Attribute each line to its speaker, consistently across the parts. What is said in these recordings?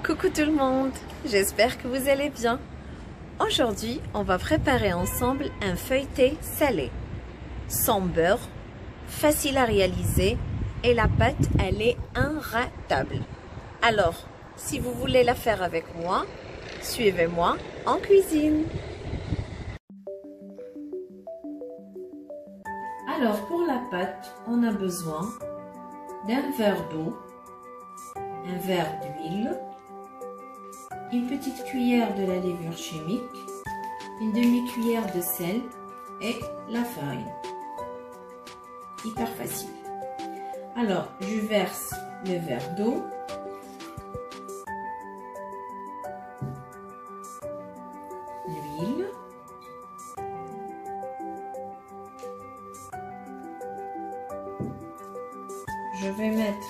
Speaker 1: Coucou tout le monde, j'espère que vous allez bien. Aujourd'hui, on va préparer ensemble un feuilleté salé, sans beurre, facile à réaliser et la pâte, elle est inratable. Alors, si vous voulez la faire avec moi, suivez-moi en cuisine. Alors, pour la pâte, on a besoin d'un verre d'eau, un verre d'huile, une petite cuillère de la levure chimique, une demi-cuillère de sel et la farine. Hyper facile. Alors, je verse le verre d'eau. L'huile. Je vais mettre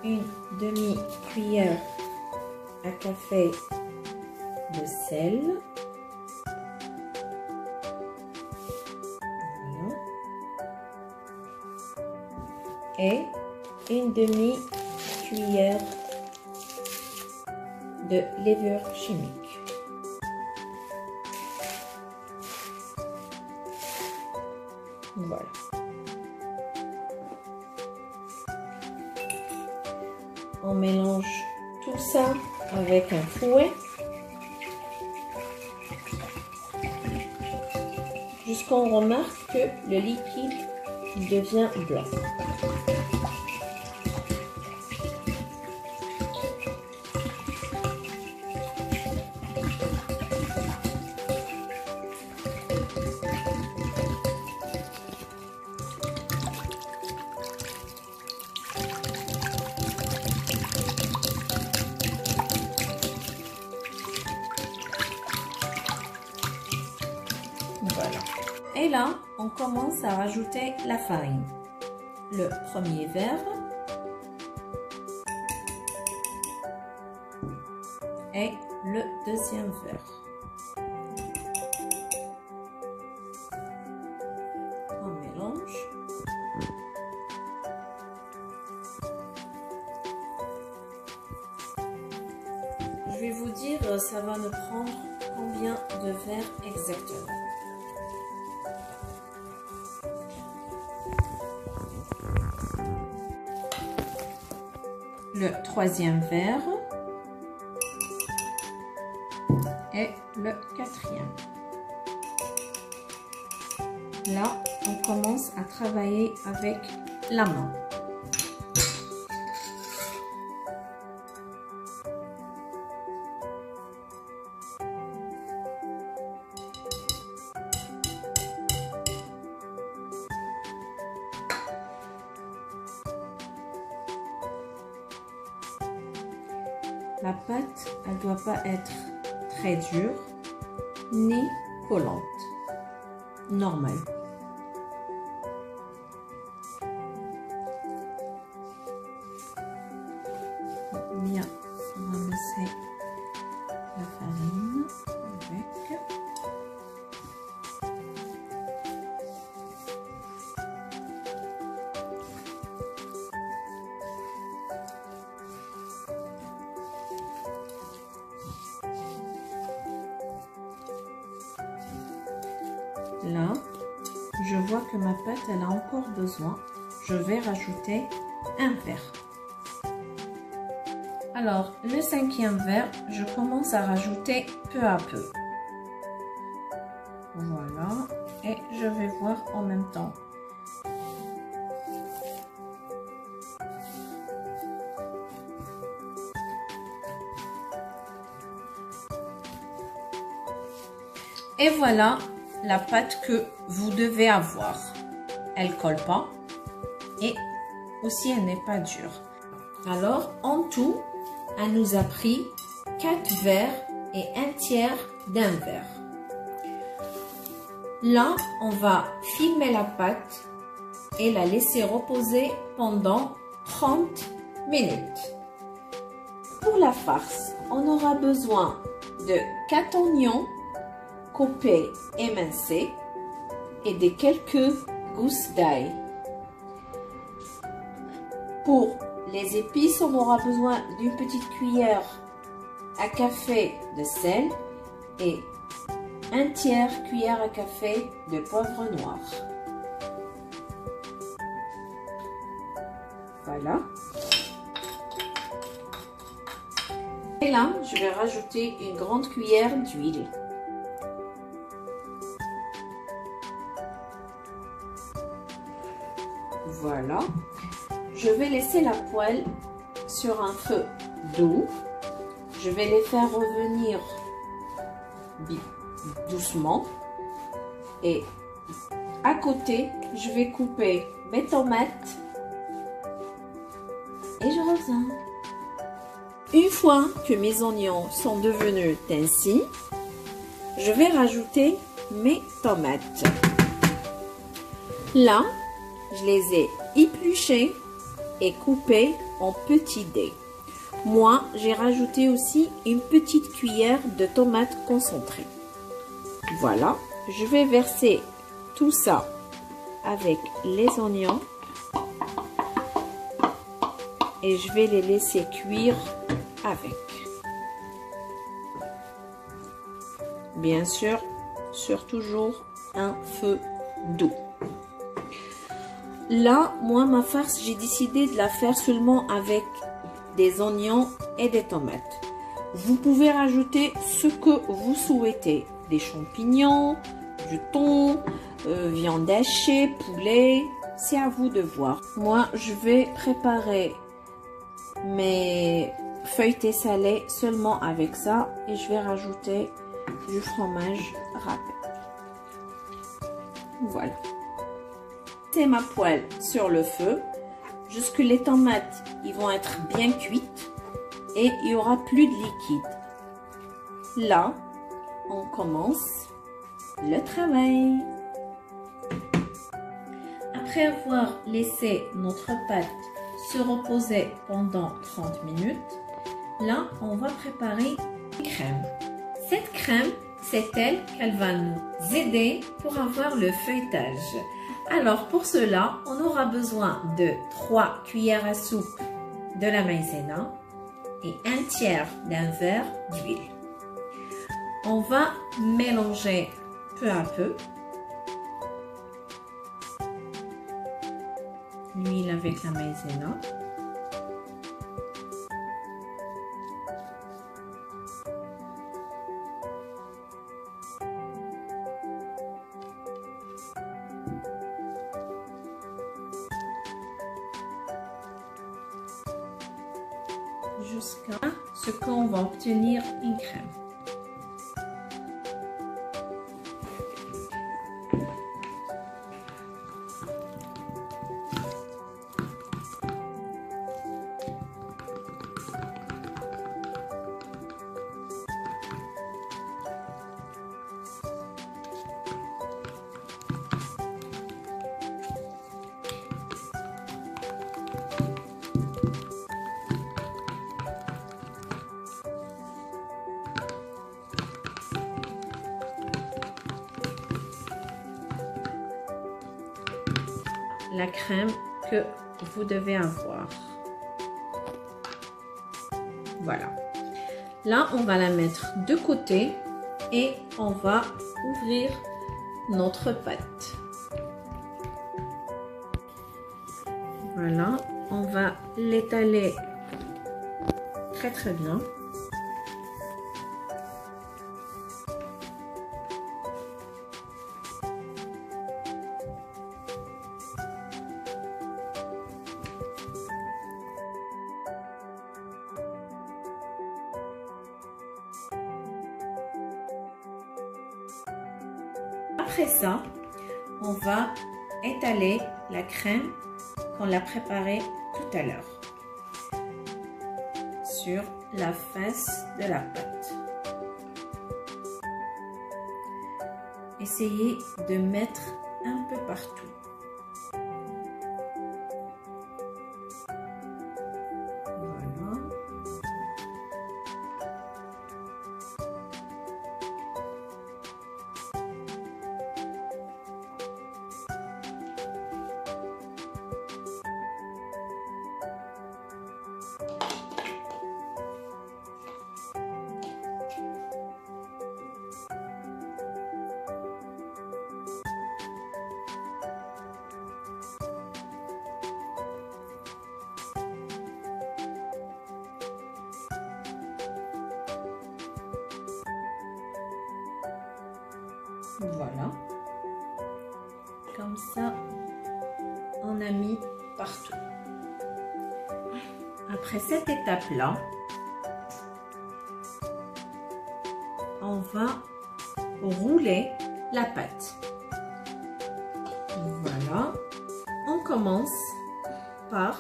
Speaker 1: une demi-cuillère à café de sel. Voilà. Et une demi-cuillère de levure chimique. Voilà. On mélange tout ça avec un fouet jusqu'on remarque que le liquide devient blanc. Voilà. Et là, on commence à rajouter la farine. Le premier verre et le deuxième verre. On mélange. Je vais vous dire, ça va nous prendre combien de verres exactement. Le troisième verre et le quatrième. Là, on commence à travailler avec la main. La pâte, elle ne doit pas être très dure ni collante. Normal. Bien ramasser la farine avec. Là, je vois que ma pâte, elle a encore besoin. Je vais rajouter un verre. Alors, le cinquième verre, je commence à rajouter peu à peu. Voilà. Et je vais voir en même temps. Et voilà la pâte que vous devez avoir. Elle colle pas et aussi elle n'est pas dure. Alors en tout, elle nous a pris 4 verres et un tiers d'un verre. Là, on va filmer la pâte et la laisser reposer pendant 30 minutes. Pour la farce, on aura besoin de 4 oignons coupés, émincés et de quelques gousses d'ail. Pour les épices, on aura besoin d'une petite cuillère à café de sel et 1/3 cuillère à café de poivre noir. Voilà. Et là, je vais rajouter une grande cuillère d'huile. Voilà. Je vais laisser la poêle sur un feu doux. Je vais les faire revenir doucement. Et à côté, je vais couper mes tomates. Et je reviens. Une fois que mes oignons sont devenus ainsi, je vais rajouter mes tomates. Là, je les ai épluchées et coupées en petits dés. Moi, j'ai rajouté aussi une petite cuillère de tomates concentrées. Voilà, je vais verser tout ça avec les oignons et je vais les laisser cuire avec. Bien sûr, sur toujours un feu doux. Là, moi, ma farce, j'ai décidé de la faire seulement avec des oignons et des tomates. Vous pouvez rajouter ce que vous souhaitez. Des champignons, du thon, viande hachée, poulet. C'est à vous de voir. Moi, je vais préparer mes feuilletés salés seulement avec ça. Et je vais rajouter du fromage râpé. Voilà. C'est ma poêle sur le feu. Jusque les tomates, ils vont être bien cuites. Et il n'y aura plus de liquide. Là, on commence le travail. Après avoir laissé notre pâte se reposer pendant 30 minutes, là, on va préparer une crème. Cette crème, c'est elle qu'elle va nous aider pour avoir le feuilletage. Alors, pour cela, on aura besoin de 3 cuillères à soupe de la maïzena et 1/3 d'un verre d'huile. On va mélanger peu à peu l'huile avec la maïzena. Jusqu'à ce qu'on va obtenir une crème. La crème que vous devez avoir. Voilà. Là, on va la mettre de côté et on va ouvrir notre pâte. Voilà, on va l'étaler très très bien. Après ça, on va étaler la crème qu'on a préparée tout à l'heure sur la face de la pâte. Essayez de mettre un peu partout. Voilà. Voilà. Comme ça, on a mis partout. Après cette étape-là, on va rouler la pâte. Voilà. On commence par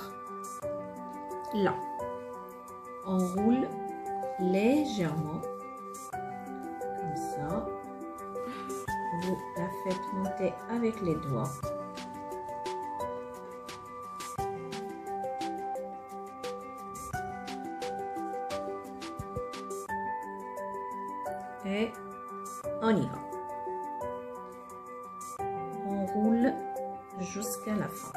Speaker 1: là. On roule légèrement, comme ça. Vous la faites monter avec les doigts. Et on y va. On roule jusqu'à la fin.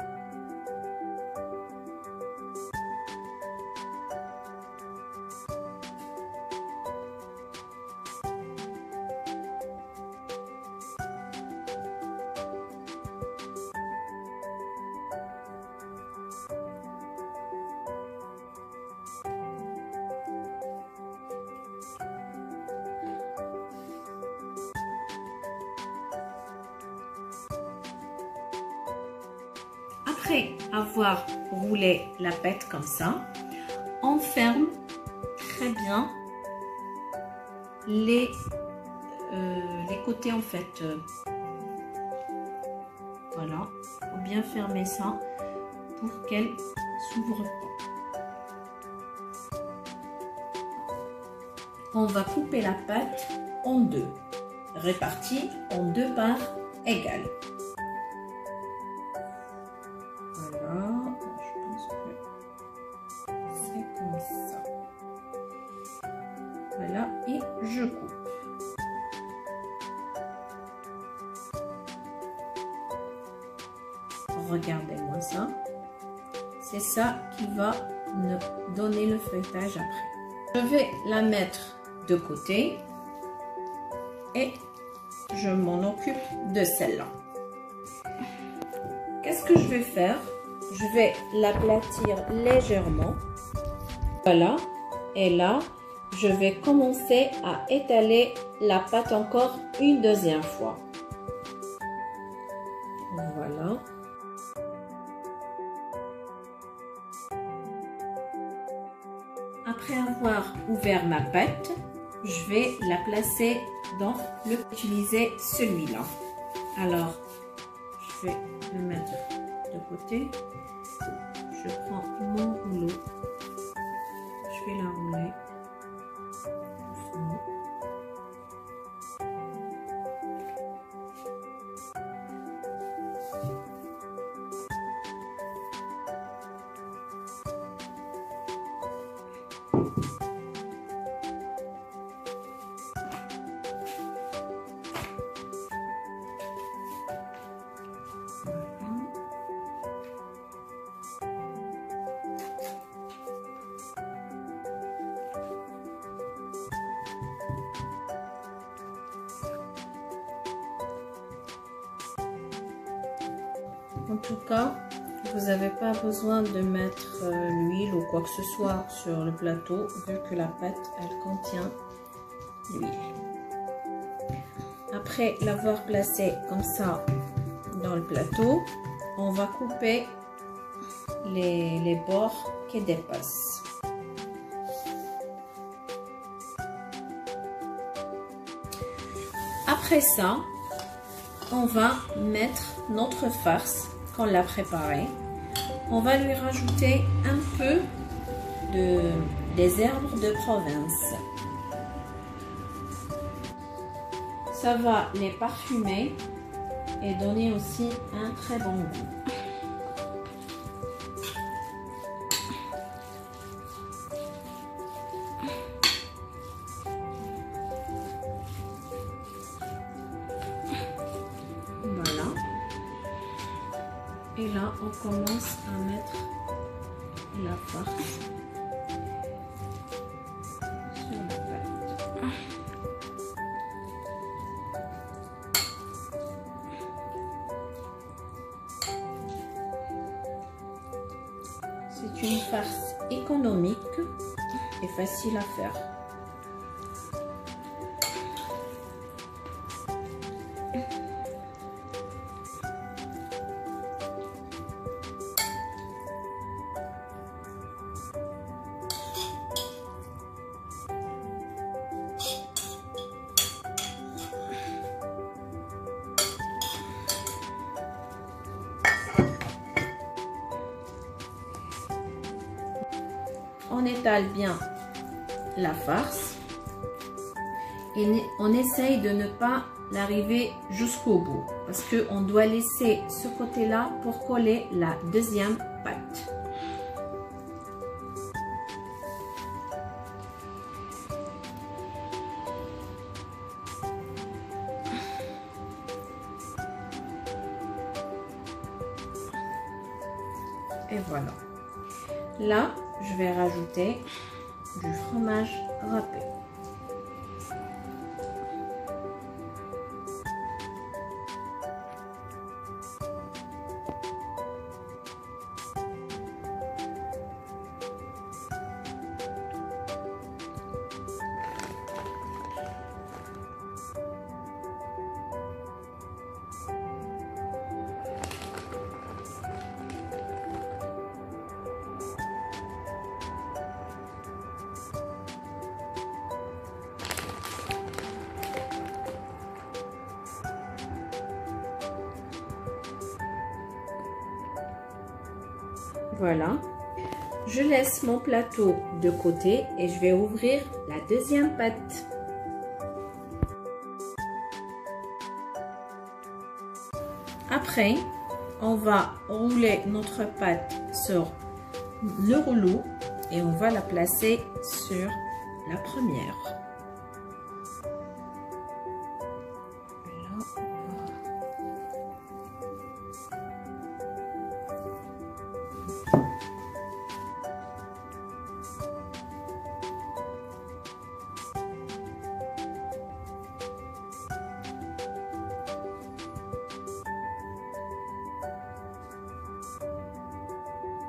Speaker 1: Après avoir roulé la pâte comme ça, on ferme très bien les côtés en fait. Voilà, il faut bien fermer ça pour qu'elle s'ouvre pas. On va couper la pâte en deux, répartie en deux parts égales. Voilà, et je coupe. Regardez-moi ça. C'est ça qui va nous donner le feuilletage après. Je vais la mettre de côté et je m'en occupe de celle-là. Qu'est-ce que je vais faire? Je vais l'aplatir légèrement. Voilà, et là, je vais commencer à étaler la pâte encore une deuxième fois. Voilà. Après avoir ouvert ma pâte, je vais la placer dans le... Utiliser celui-là. Alors, je vais le mettre de côté. Je prends mon rouleau. Je vais la rouler. Doucement. En tout cas, vous n'avez pas besoin de mettre l'huile ou quoi que ce soit sur le plateau, vu que la pâte, elle contient l'huile. Après l'avoir placé comme ça dans le plateau, on va couper les bords qui dépassent. Après ça, on va mettre notre farce qu'on l'a préparée. On va lui rajouter un peu des herbes de Provence. Ça va les parfumer et donner aussi un très bon goût. Voilà. Et là, on commence à mettre la farce sur la pâte. C'est une farce économique et facile à faire. étale bien la farce et on essaye de ne pas l'arriver jusqu'au bout parce qu'on doit laisser ce côté-là pour coller la deuxième pâte. Et voilà. Là, je vais rajouter du fromage râpé. Voilà, je laisse mon plateau de côté et je vais ouvrir la deuxième pâte. Après, on va rouler notre pâte sur le rouleau et on va la placer sur la première.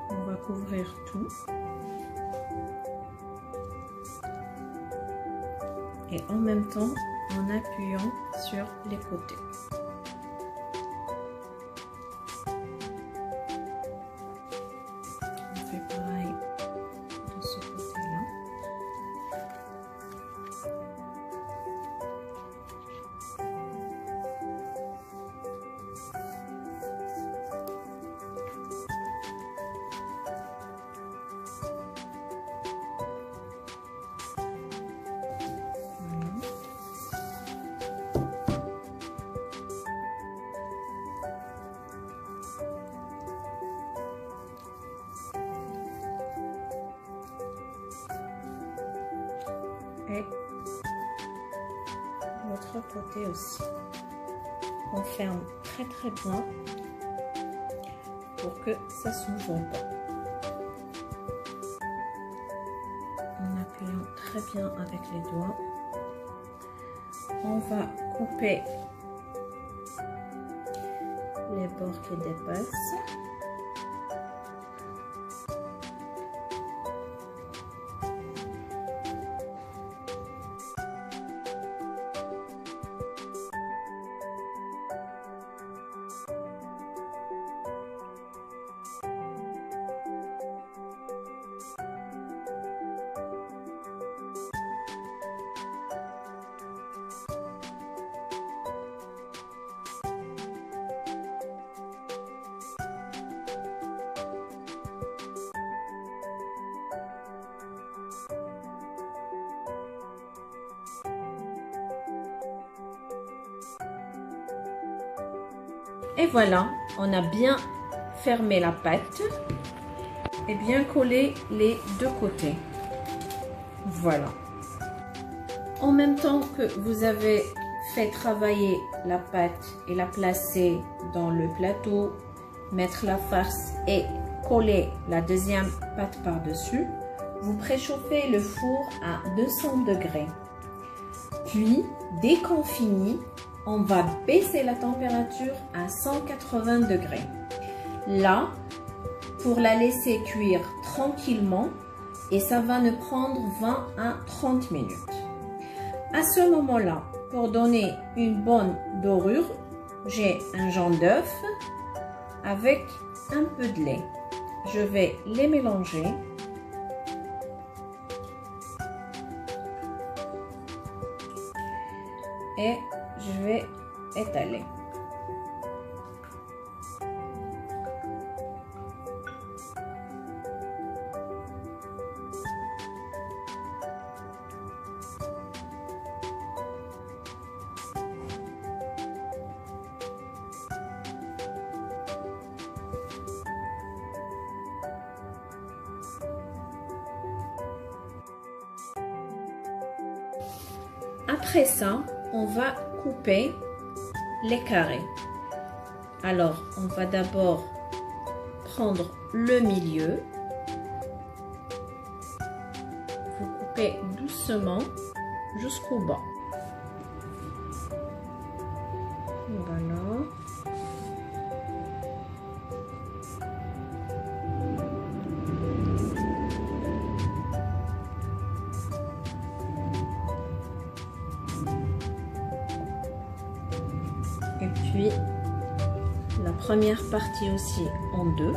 Speaker 1: On va couvrir tout et en même temps en appuyant sur les côtés. On fait pareil de ce côté-là. Et l'autre côté aussi. On ferme très bien pour que ça s'ouvre pas. En appuyant très bien avec les doigts, on va couper les bords qui dépassent. Et voilà, on a bien fermé la pâte et bien collé les deux côtés. Voilà. En même temps que vous avez fait travailler la pâte et la placer dans le plateau, mettre la farce et coller la deuxième pâte par-dessus, vous préchauffez le four à 200 degrés. Puis, dès qu'on finit, on va baisser la température à 180 degrés. Là, pour la laisser cuire tranquillement, et ça va nous prendre 20 à 30 minutes. À ce moment-là, pour donner une bonne dorure, j'ai un jaune d'œuf avec un peu de lait. Je vais les mélanger. Et je vais étaler. Après ça, on va couper les carrés. Alors, on va d'abord prendre le milieu. Vous coupez doucement jusqu'au bas. Voilà. Et puis la première partie aussi en deux.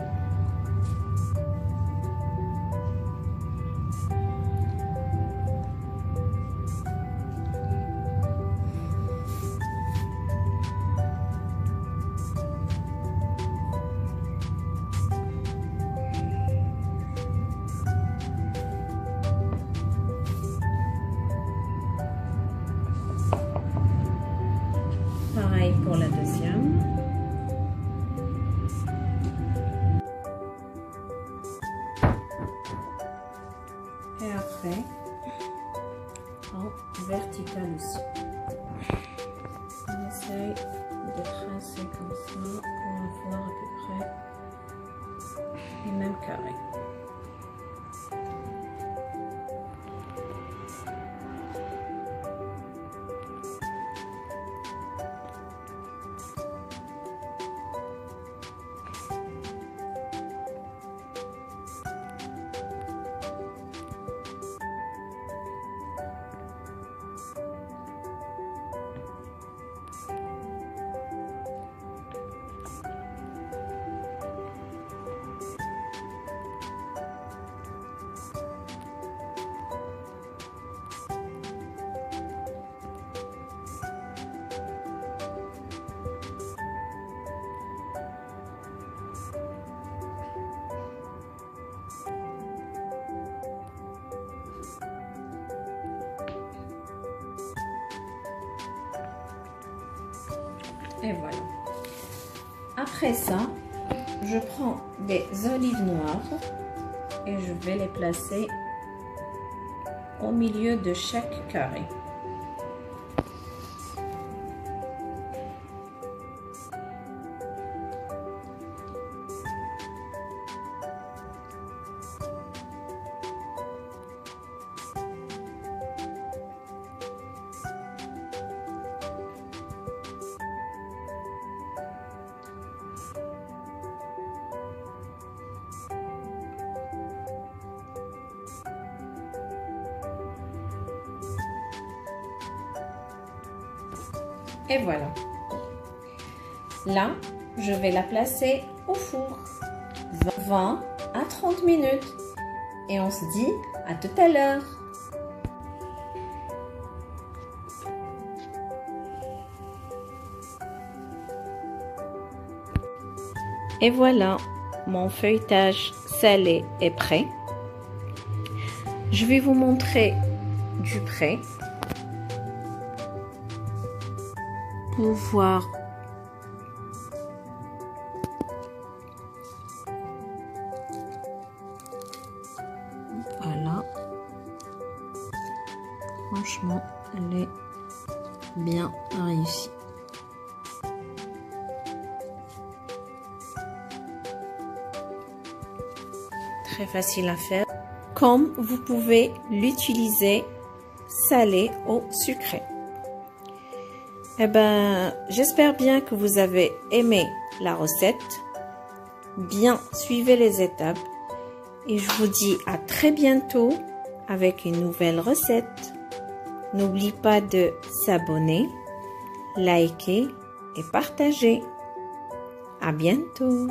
Speaker 1: Pareil pour la deuxième. Et après, en vertical aussi. On essaye de tracer comme ça pour avoir à peu près les mêmes carrés. Et voilà. Après ça, je prends des olives noires et je vais les placer au milieu de chaque carré. Et voilà. Là, je vais la placer au four. 20 à 30 minutes. Et on se dit à tout à l'heure. Et voilà, mon feuilletage salé est prêt. Je vais vous montrer du près. Pour voir voilà, franchement elle est bien réussie. Très facile à faire, comme vous pouvez l'utiliser salé ou sucré. Eh ben, j'espère bien que vous avez aimé la recette. Bien, suivez les étapes. Et je vous dis à très bientôt avec une nouvelle recette. N'oubliez pas de s'abonner, liker et partager. À bientôt.